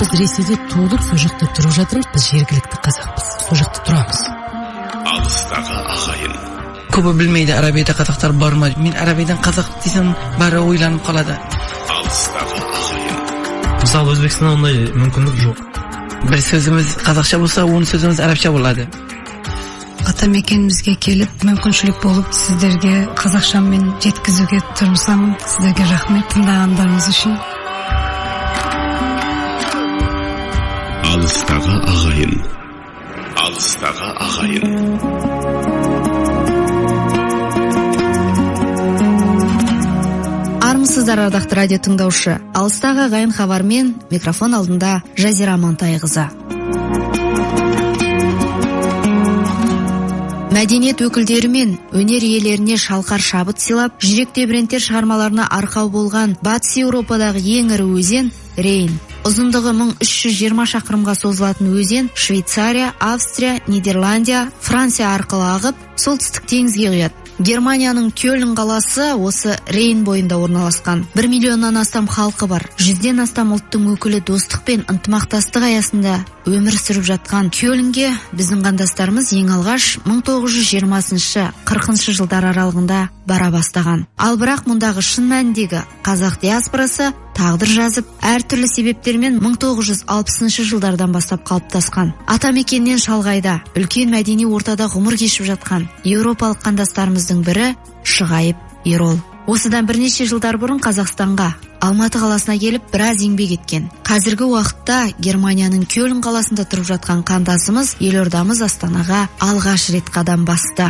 Біз Ресейде туылып, сол жақта тұрып жатырмыз. Біз жергілікті қазақпыз. Сол жақта тұрамыз. Алыстағы ағайын. Көбі білмейді, Арабияда қазақтар бар ма? Мен Арабиядан қазақ десем, бәрі ойланып қалады. Алыстағы ағайын. Мысалы, Өзбекстанда ондай мүмкіндік жоқ. Бір сөзіміз қазақша болса, оның сөзіміз арабша болады. Атамекенімізге келіп, мүмкіншілік болып, сіздерге қазақшамен жеткізуге тырысамын. Сіздерге рахмет тыңдағандарыңыз үшін. Алыстағы ағайын. Алыстағы ағайын. Армысыздар, ардақты радио тыңдаушы. Алыстағы ағайын хабармен микрофон алдында Жазира Мантайқызы. Мәдениет өкілдері мен өнер иелеріне шалқар шабыт сыйлап, жүрек тебірентер шығармаларына арқау болған Батыс Еуропадағы ең ірі өзен Рейн. Ұзындығы 1320 шақырымға созылатын өзен Швейцария, Австрия, Нидерландия, Франция арқылы ағып, солтүстік теңізге құяды. Германияның Кёльн қаласы осы Рейн бойында орналасқан. 1 миллионнан астам халқы бар. 100-ден астам ұлттың өкілі достық пен ынтымақтастық аясында өмір сүріп жатқан Кёльнге біздің қандастарымыз ең алғаш 1920-40 жылдар аралығында бара бастаған. Ал бірақ мұндағы шын мәніндегі қазақ диаспорасы тағдыр жазып, әртүрлі себептермен 1960 жылдардан бастап қалыптасқан. Атамекеннен шалғайда, үлкен мәдени ортада ғұмыр кешіп жатқан еуропалық қандастарымыздың бірі Шығайып Ерол. Осыдан бірнеше жылдар бұрын Қазақстанға, Алматы қаласына келіп, біраз еңбек еткен. Қазіргі уақытта Германияның Кёльн қаласында тұрып жатқан қандасымыз елордамыз Астанаға алғаш рет қадам басты.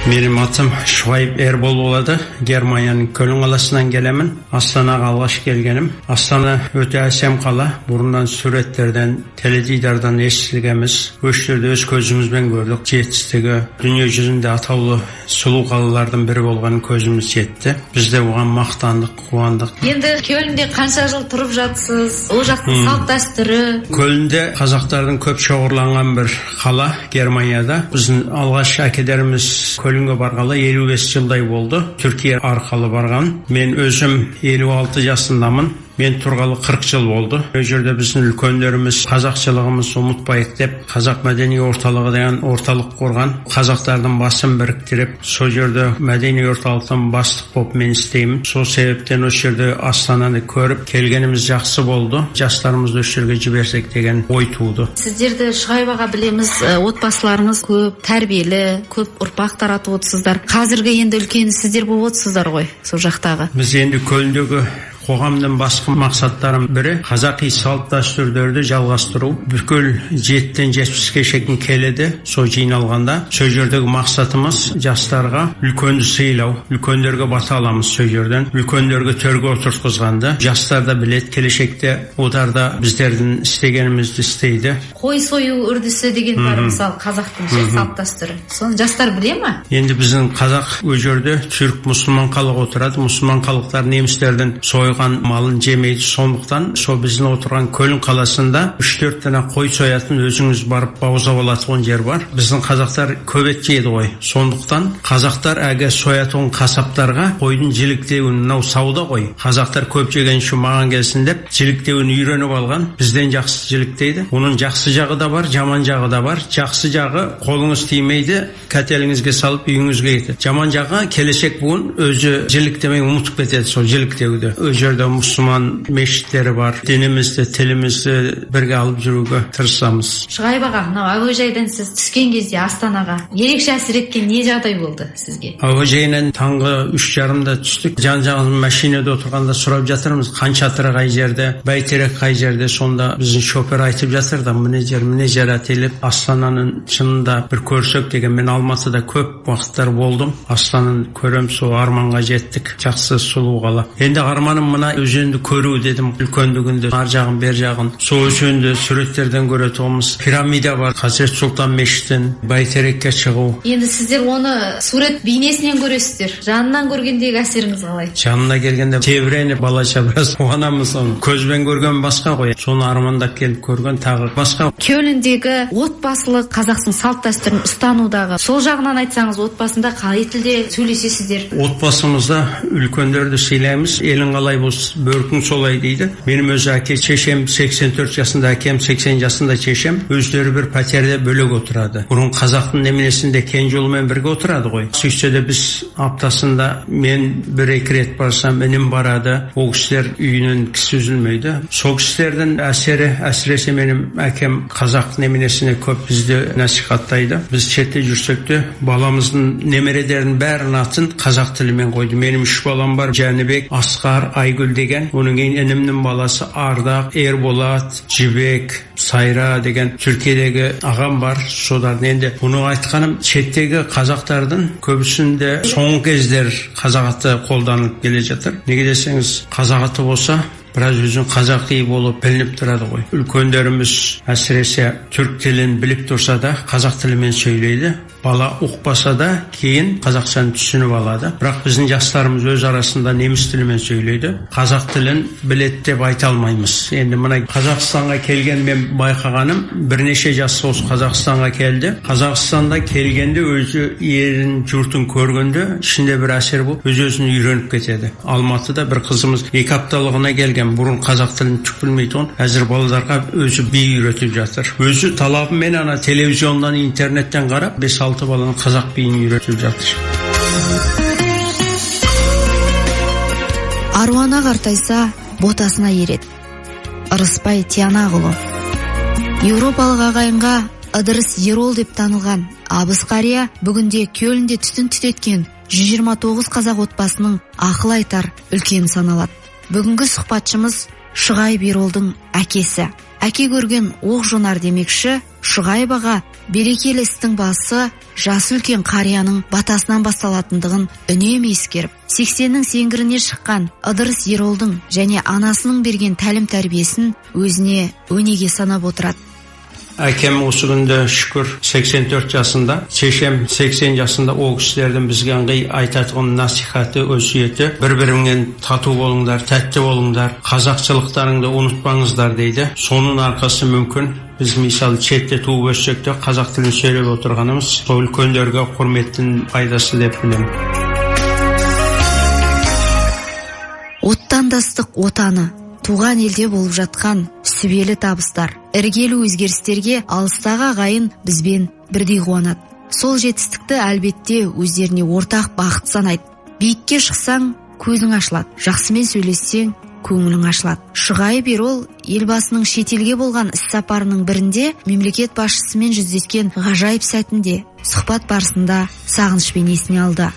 Менің атым Шығайып Ербол болады. Германияның Көлін қаласынан келемін. Астанаға алғаш келгенім. Астана өте әсем қала. Бұрыннан суреттерден, теледидардан естігенбіз. Өштерде өз көзімізбен көрдік. Жетістігі дүние жүзінде атаулы сұлу қалалардың бірі болған көзіміз жетті. Біз де оған мақтандық, қуандық. Енді Көлінде қанша жыл тұрып жатсыз? Ол жақтың салт дәстүрі? Көлінде қазақтардың көп шоғырланған бір қала Германияда. Біздің алғаш әкелеріміз Көлінге барғалы 55 жылдай болды. Түркия арқылы барған. Мен өзім 56 жасындамын. Мен тұрғалы 40 жыл болды. Ол жерде біздің үлкендеріміз қазақшылығымызды ұмытпайық деп, қазақ мәдени орталығы деген орталық құрған. Қазақтардың басын біріктіріп, сол жерде мәдени орталықтан бастық болып мен істеймін. Сол себептен осы жерде Астананы көріп келгеніміз жақсы болды. Жастарымызды осы жерге жіберсек деген ой туды. Сіздерді Шығайбаға білеміз, отбасыларыңыз көп, тәрбиелі, көп ұрпақ таратып отырсыздар. Қазіргі енді үлкен сіздер болып отырсыздар ғой, сол жақтағы. Біз енді Көліндегі қоғамның басқа мақсаттарының бірі қазақи салт дәстүрлерді жалғастыру. Бүкіл 7-тен 70-ге шейін келеді. Сол жиналғанда сол жердегі мақсатымыз жастарға үлкенді сыйлау, үлкендерге бата аламыз сол жерден. Үлкендерге төрге отырғызғанда жастар да білет, келешекте олар да біздердің істегенімізді істейді. Қой сою үрдісі деген бар, мысалы қазақтың салт дәстүрі. Соны жастар біле ме? Енді біздің қазақ ол жерде түрік мұсылман халық отырады. Мұсылман халықтар немістердің сойған малын жемейді. Сондықтан сол біздің отырған Көлін қаласында 3-4 тана қой соятын өзіңіз барып бауыздап алатын жер бар. Біздің қазақтар көп ет жейді ғой. Сондықтан қазақтар әге соятын қасаптарға қойдың жіліктеуін, мынау сауда ғой. Қазақтар көп жеген үшін маған келсін деп жіліктеуін үйреніп алған. Бізден жақсы жіліктейді. Оның жақсы жағы да бар, жаман жағы да бар. Жақсы жағы қолыңыз тимейді, кәтеліңізге салып үйіңізге кетеді. Жаман жағы келешек бүгін өзі жіліктемей ұмытып кетеді сол жіліктеуді. Жерде мұсылман мешіттері бар. Дінімізді, тілімізді бірге алып жүруге тырысамыз. Шығайбаға, мынау әуежайдан сіз түскен кезде Астанаға ерекше әсер еткен не жағдай болды сізге? Әуежайынан таңғы 3:30-да түстік. Жан-жағымыз машинада отырғанда сұрап жатырмыз, қаншатыры қай жерде, бәйтерек қай жерде. Сонда біздің шофер айтып жатырды, міне жер ателіп, Астананың шынында бір көрсек деген. Мен Алматыда көп уақыттар болдым. Астананы көрем, сол арманға жеттік. Жақсы сұлу қала. Енді арманым мына өзенді көру дедім. Үлкендігінде ар жағын бер жағын сол өзенді суреттерден көретұғымыз. Пирамида бар, Хазрет Сұлтан мешіттен бәйтерекке шығу. Енді сіздер оны сурет бейнесінен көресіздер. Жанынан көргендегі әсеріңіз қалай? Жанына келгенде тебіреніп балаша біраз қуанамыз. Көзбен көрген басқа ғой. Соны армандап келіп көрген тағы басқа. Көліндегі отбасылық қазақтың салт дәстүрін ұстанудағы сол жағынан айтсаңыз, отбасында қалай тілде сөйлесесіздер? Отбасымызда үлкендерді сыйлаймыз. Елің қалай болса бөркің солай дейді. Менің өз әке шешем 84 жасында, әкем 80 жасында шешем өздері бір пәтерде бөлек отырады. Бұрын қазақтың неменесінде кенже ұлымен бірге отырады ғой. Сөйтсе де біз аптасында мен 1-2 рет барсам, інім барады. Ол кісілер үйінен кісі үзілмейді. Сол кісілердің әсері, әсіресе менің әкем қазақ неменесіне көп бізді насихаттайды. Біз шетте жүрсек те баламыздың немередердің бәрін атын қазақ тілімен қойды. Менің 3 балам бар: Жәнібек, Асқар, Айгүл деген. Оның інімнің баласы Ардақ, Ерболат, Жібек, Сайра деген Түркиядегі ағам бар. Содан енді бұны айтқаным, шеттегі қазақтардың көбісінде соңғы кездер қазақ аты қолданылып келе жатыр. Неге десеңіз, қазақ аты болса біраз өзін қазақи болып білініп тұрады ғой. Үлкендеріміз әсіресе түрк тілін біліп тұрса да қазақ тілімен сөйлейді. Бала ұқпаса да кейін қазақшаны түсініп алады. Бірақ біздің жастарымыз өз арасында неміс тілімен сөйлейді. Қазақ тілін біледі деп айта алмаймыз. Енді мына Қазақстанға келген мен байқағаным, бірнеше жас осы Қазақстанға келді. Қазақстанда келгенде өзі елін, жұртын көргенде ішінде бір әсер болып, өз-өзін үйреніп кетеді. Алматыда бір қызымыз 2 апталығына келген, бұрын қазақ тілін түк білмейтін, әзір балаларға өзі би үйретіп жатыр. Өзі талабымен ана телевизиондан, интернеттен қарап 5-6 баланы қазақ биін үйретіп жатыр. Аруана қартайса, ботасына ереді. Ырыспай Тиянақұлы. Еуропалық ағайынға Ыдырыс Ерол деп танылған абыз қария бүгінде Көлінде түтін түтеткен 129 қазақ отбасының ақыл айтар үлкен саналады. Бүгінгі сұхбатшымыз Шұғайып Еролдың әкесі. Әке көрген оқ жонар демекші, Шұғайып аға берекелі істің басы жасы үлкен қарияның батасынан басталатындығын үнемі ескеріп, 80-нің сеңгіріне шыққан Ыдырыс Еролдың және анасының берген тәлім тәрбиесін өзіне өнеге санап отырады. Әкем осы күнде шүкір 84 жасында, шешем 80 жасында. Ол кісілердің бізге ыңғай айтатын насихаты, өсиеті: бір-біріңмен тату болыңдар, тәтті болыңдар, қазақшылықтарыңды ұмытпаңыздар дейді. Соның арқасы мүмкін біз мысалы шетте туып өссек те қазақ тілін сөйлеп отырғанымыз сол үлкендерге құрметтің пайдасы деп білемін. Оттандастық отаны туған елде болып жатқан сүбелі табыстар, іргелі өзгерістерге алыстағы ағайын бізбен бірдей қуанады. Сол жетістікті әлбетте өздеріне ортақ бақыт санайды. Биікке шықсаң, көзің ашылады, жақсымен сөйлессең, көңілің ашылады. Шұғайып Ерол елбасының шетелге болған іс-сапарының бірінде мемлекет басшысымен жүздескен ғажайып сәтінде сұхбат барысында сағынышпен есіне алды.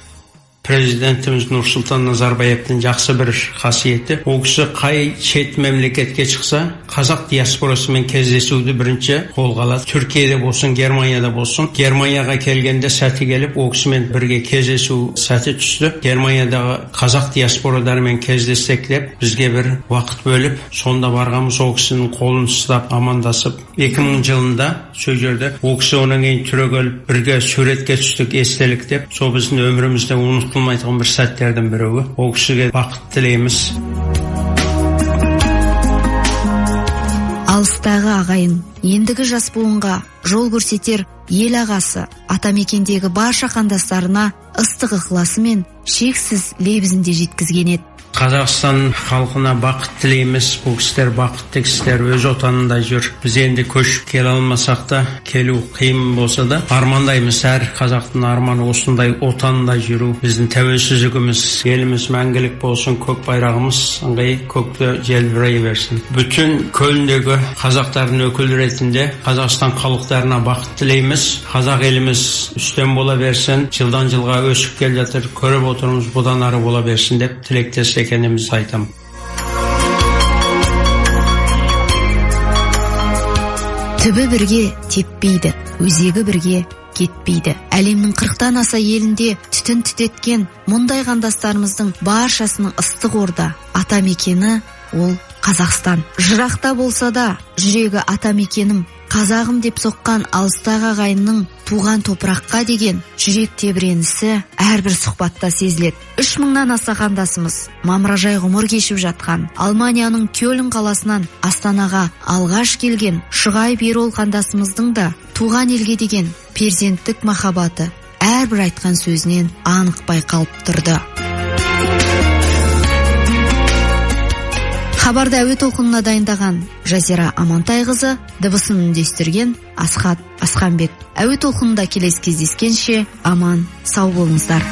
Президентіміз Нұрсұлтан Назарбаевтың жақсы бір қасиеті: ол кісі қай шет мемлекетке шықса, қазақ диаспорасымен кездесуді бірінші қолға алады. Түркияда болсын, Германияда болсын. Германияға келгенде сәті келіп, ол кісімен бірге кездесу сәті түсті. Германиядағы қазақ диаспораларымен кездессек деп бізге бір уақыт бөліп, сонда барғанбыз. ол кісінің қолын ұстап амандасып, 2000 жылында сол жерде ол кісі онан кейін түрегеліп бірге суретке түстік, естелік деп. Сол біздің өмірімізде ұмытылмайтын бір сәттердің біреуі. Ол кісіге бақыт тілейміз. Алыстағы ағайын, ендігі жас буынға жол көрсетер ел ағасы, атамекендегі барша қандастарына ыстық ықыласы мен шексіз лебізінде жеткізген еді. Қазақстан халқына бақыт тілейміз. Бұл кісілер бақытты кісілер, өз отанында жүр. Біз енді көшіп келе алмасақ та, келу қиын болса да, армандаймыз. Әр қазақтың арманы осындай отанында жүру. Біздің тәуелсіздігіміз, еліміз мәңгілік болсын, көк байрағымыз ыңғай көкте желбірей берсін. Bütün Көліндегі қазақтардың өкілі ретінде Қазақстан халықтарына бақыт тілейміз. Қазақ еліміз үстем бола берсін, жылдан жылға өсіп келе жатыр. Көріп отырмыз, бұдан ары бола берсін деп тілектес екенімізді айтам. Түбі бірге теппейді, өзегі бірге кетпейді. Әлемнің 40-тан аса елінде түтін түтеткен мұндай қандастарымыздың баршасының ыстық орда атамекені ол Қазақстан. Жырақта болса да жүрегі атамекенім, қазағым деп соққан алыстағы ағайынның туған топыраққа деген жүрек тебіренісі әрбір сұхбатта сезіледі. 3000-нан аса қандасымыз мамыражай ғұмыр кешіп жатқан Алманияның Көлін қаласынан Астанаға алғаш келген Шұғайып Ерол қандасымыздың да туған елге деген перзенттік махаббаты әрбір айтқан сөзінен анық байқалып тұрды. Хабарды әуе толқынына дайындаған Жазира Амантайқызы, дыбысын үндестірген Асхат Асханбек. Әуе толқынында келесі кездескенше аман сау болыңыздар.